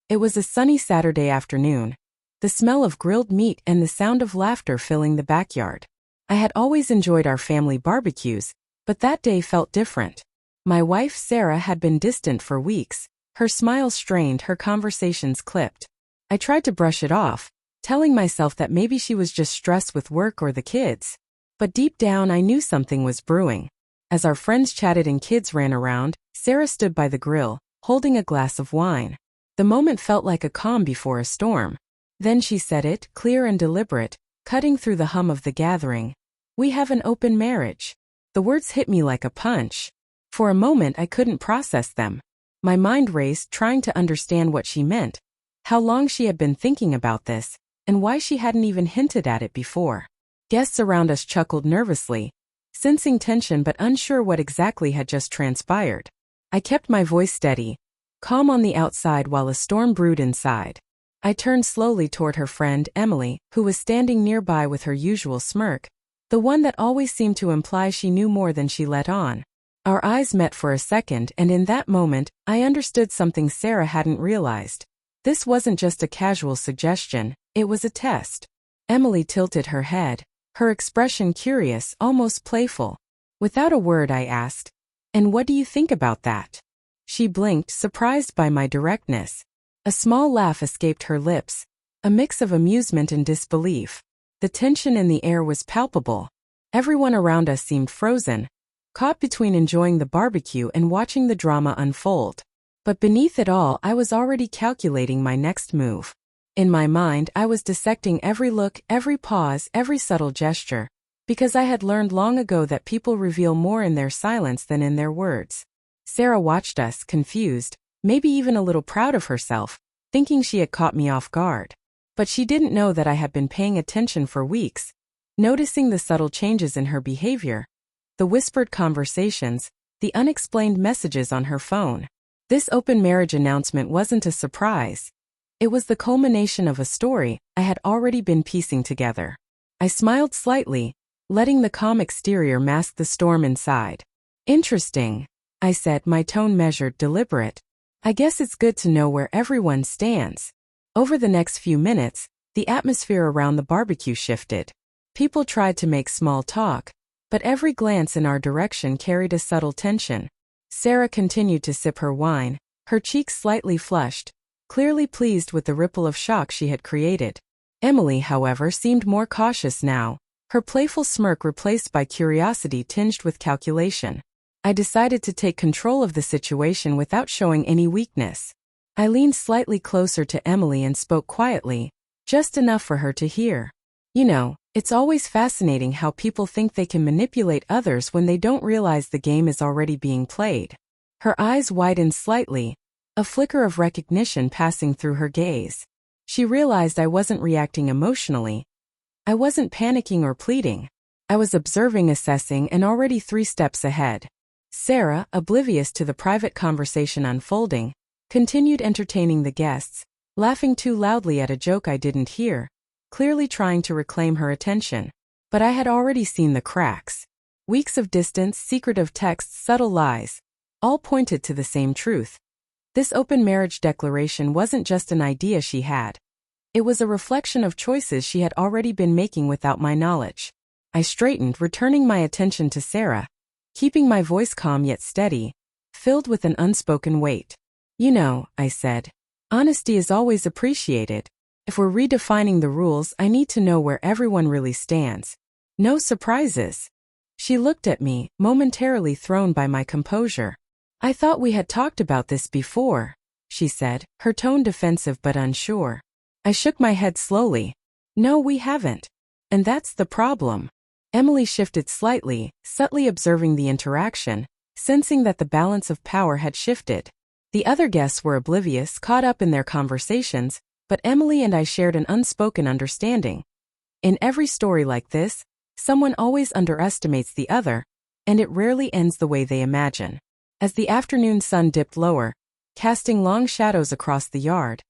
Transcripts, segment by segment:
It was a sunny Saturday afternoon, the smell of grilled meat and the sound of laughter filling the backyard. I had always enjoyed our family barbecues, but that day felt different. My wife Sarah had been distant for weeks, her smile strained, her conversations clipped. I tried to brush it off, telling myself that maybe she was just stressed with work or the kids. But deep down I knew something was brewing. As our friends chatted and kids ran around, Sarah stood by the grill, holding a glass of wine. The moment felt like a calm before a storm. Then she said it, clear and deliberate, cutting through the hum of the gathering. "We have an open marriage." The words hit me like a punch. For a moment I couldn't process them. My mind raced, trying to understand what she meant, how long she had been thinking about this, and why she hadn't even hinted at it before. Guests around us chuckled nervously, sensing tension but unsure what exactly had just transpired. I kept my voice steady, calm on the outside while a storm brewed inside. I turned slowly toward her friend, Emily, who was standing nearby with her usual smirk, the one that always seemed to imply she knew more than she let on. Our eyes met for a second, and in that moment, I understood something Sarah hadn't realized. This wasn't just a casual suggestion, it was a test. Emily tilted her head, her expression curious, almost playful. Without a word I asked, "And what do you think about that?" She blinked, surprised by my directness. A small laugh escaped her lips, a mix of amusement and disbelief. The tension in the air was palpable. Everyone around us seemed frozen, caught between enjoying the barbecue and watching the drama unfold. But beneath it all, I was already calculating my next move. In my mind, I was dissecting every look, every pause, every subtle gesture, because I had learned long ago that people reveal more in their silence than in their words. Sarah watched us, confused, maybe even a little proud of herself, thinking she had caught me off guard. But she didn't know that I had been paying attention for weeks, noticing the subtle changes in her behavior, the whispered conversations, the unexplained messages on her phone. This open marriage announcement wasn't a surprise. It was the culmination of a story I had already been piecing together. I smiled slightly, letting the calm exterior mask the storm inside. "Interesting," I said, my tone measured, deliberate. "I guess it's good to know where everyone stands." Over the next few minutes, the atmosphere around the barbecue shifted. People tried to make small talk, but every glance in our direction carried a subtle tension. Sarah continued to sip her wine, her cheeks slightly flushed, clearly pleased with the ripple of shock she had created. Emily, however, seemed more cautious now, her playful smirk replaced by curiosity tinged with calculation. I decided to take control of the situation without showing any weakness. I leaned slightly closer to Emily and spoke quietly, just enough for her to hear. "You know, it's always fascinating how people think they can manipulate others when they don't realize the game is already being played." Her eyes widened slightly, a flicker of recognition passing through her gaze. She realized I wasn't reacting emotionally. I wasn't panicking or pleading. I was observing, assessing, and already 3 steps ahead. Sarah, oblivious to the private conversation unfolding, continued entertaining the guests, laughing too loudly at a joke I didn't hear, clearly trying to reclaim her attention. But I had already seen the cracks. Weeks of distance, secretive texts, subtle lies, all pointed to the same truth. This open marriage declaration wasn't just an idea she had. It was a reflection of choices she had already been making without my knowledge. I straightened, returning my attention to Sarah, keeping my voice calm yet steady, filled with an unspoken weight. "You know," I said, "honesty is always appreciated. If we're redefining the rules, I need to know where everyone really stands. No surprises." She looked at me, momentarily thrown by my composure. "I thought we had talked about this before," she said, her tone defensive but unsure. I shook my head slowly. "No, we haven't. And that's the problem." Emily shifted slightly, subtly observing the interaction, sensing that the balance of power had shifted. The other guests were oblivious, caught up in their conversations, but Emily and I shared an unspoken understanding. In every story like this, someone always underestimates the other, and it rarely ends the way they imagine. As the afternoon sun dipped lower, casting long shadows across the yard,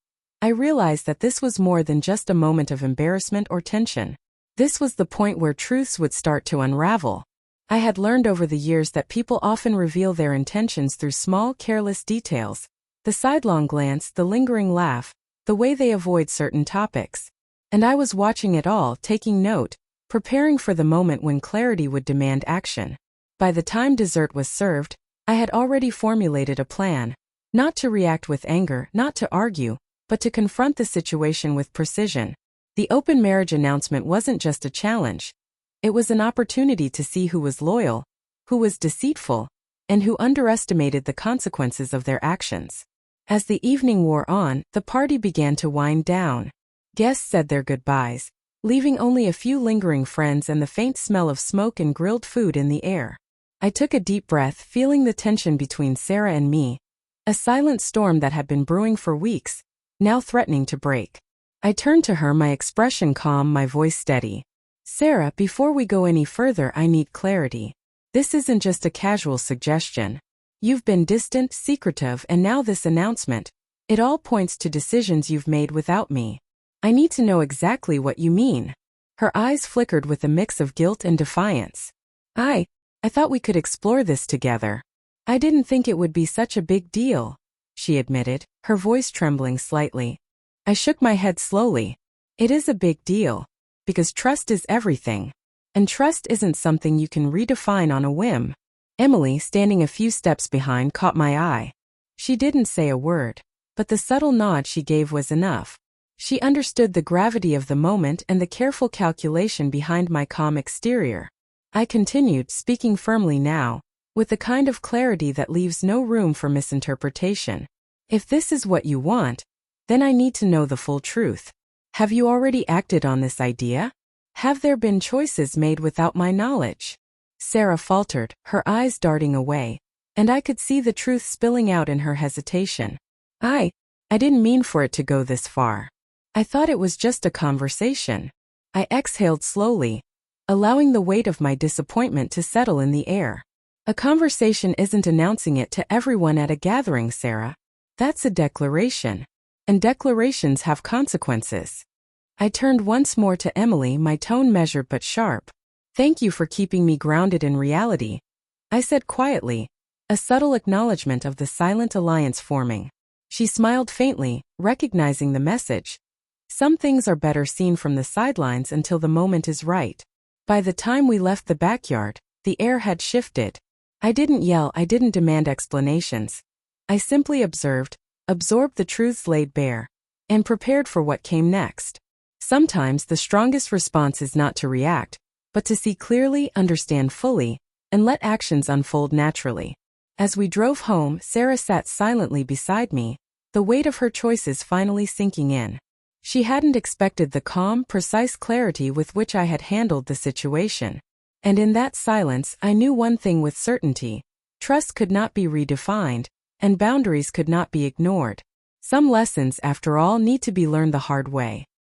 I realized that this was more than just a moment of embarrassment or tension. This was the point where truths would start to unravel. I had learned over the years that people often reveal their intentions through small, careless details, The sidelong glance, the lingering laugh, the way they avoid certain topics. And I was watching it all, taking note, preparing for the moment when clarity would demand action. By the time dessert was served, I had already formulated a plan. Not to react with anger, not to argue, but to confront the situation with precision. The open marriage announcement wasn't just a challenge. It was an opportunity to see who was loyal, who was deceitful, and who underestimated the consequences of their actions. As the evening wore on, the party began to wind down. Guests said their goodbyes, leaving only a few lingering friends and the faint smell of smoke and grilled food in the air. I took a deep breath, feeling the tension between Sarah and me, a silent storm that had been brewing for weeks, now threatening to break. I turned to her, my expression calm, my voice steady. Sarah, before we go any further, I need clarity. This isn't just a casual suggestion. You've been distant, secretive, and now this announcement. It all points to decisions you've made without me. I need to know exactly what you mean. Her eyes flickered with a mix of guilt and defiance. I thought we could explore this together. I didn't think it would be such a big deal, she admitted, her voice trembling slightly. I shook my head slowly. It is a big deal. Because trust is everything. And trust isn't something you can redefine on a whim. Emily, standing a few steps behind, caught my eye. She didn't say a word, but the subtle nod she gave was enough. She understood the gravity of the moment and the careful calculation behind my calm exterior. I continued, speaking firmly now, with the kind of clarity that leaves no room for misinterpretation. If this is what you want, then I need to know the full truth. Have you already acted on this idea? Have there been choices made without my knowledge? Sarah faltered, her eyes darting away, and I could see the truth spilling out in her hesitation. I didn't mean for it to go this far. I thought it was just a conversation. I exhaled slowly, allowing the weight of my disappointment to settle in the air. A conversation isn't announcing it to everyone at a gathering, Sarah. That's a declaration. And declarations have consequences. I turned once more to Emily, my tone measured but sharp. Thank you for keeping me grounded in reality, I said quietly, a subtle acknowledgement of the silent alliance forming. She smiled faintly, recognizing the message. Some things are better seen from the sidelines until the moment is right. By the time we left the backyard, the air had shifted. I didn't yell, I didn't demand explanations. I simply absorbed the truths laid bare, and prepared for what came next. Sometimes the strongest response is not to react, but to see clearly, understand fully, and let actions unfold naturally. As we drove home, Sarah sat silently beside me, the weight of her choices finally sinking in. She hadn't expected the calm, precise clarity with which I had handled the situation. And in that silence, I knew one thing with certainty. Trust could not be redefined, and boundaries could not be ignored. Some lessons, after all, need to be learned the hard way.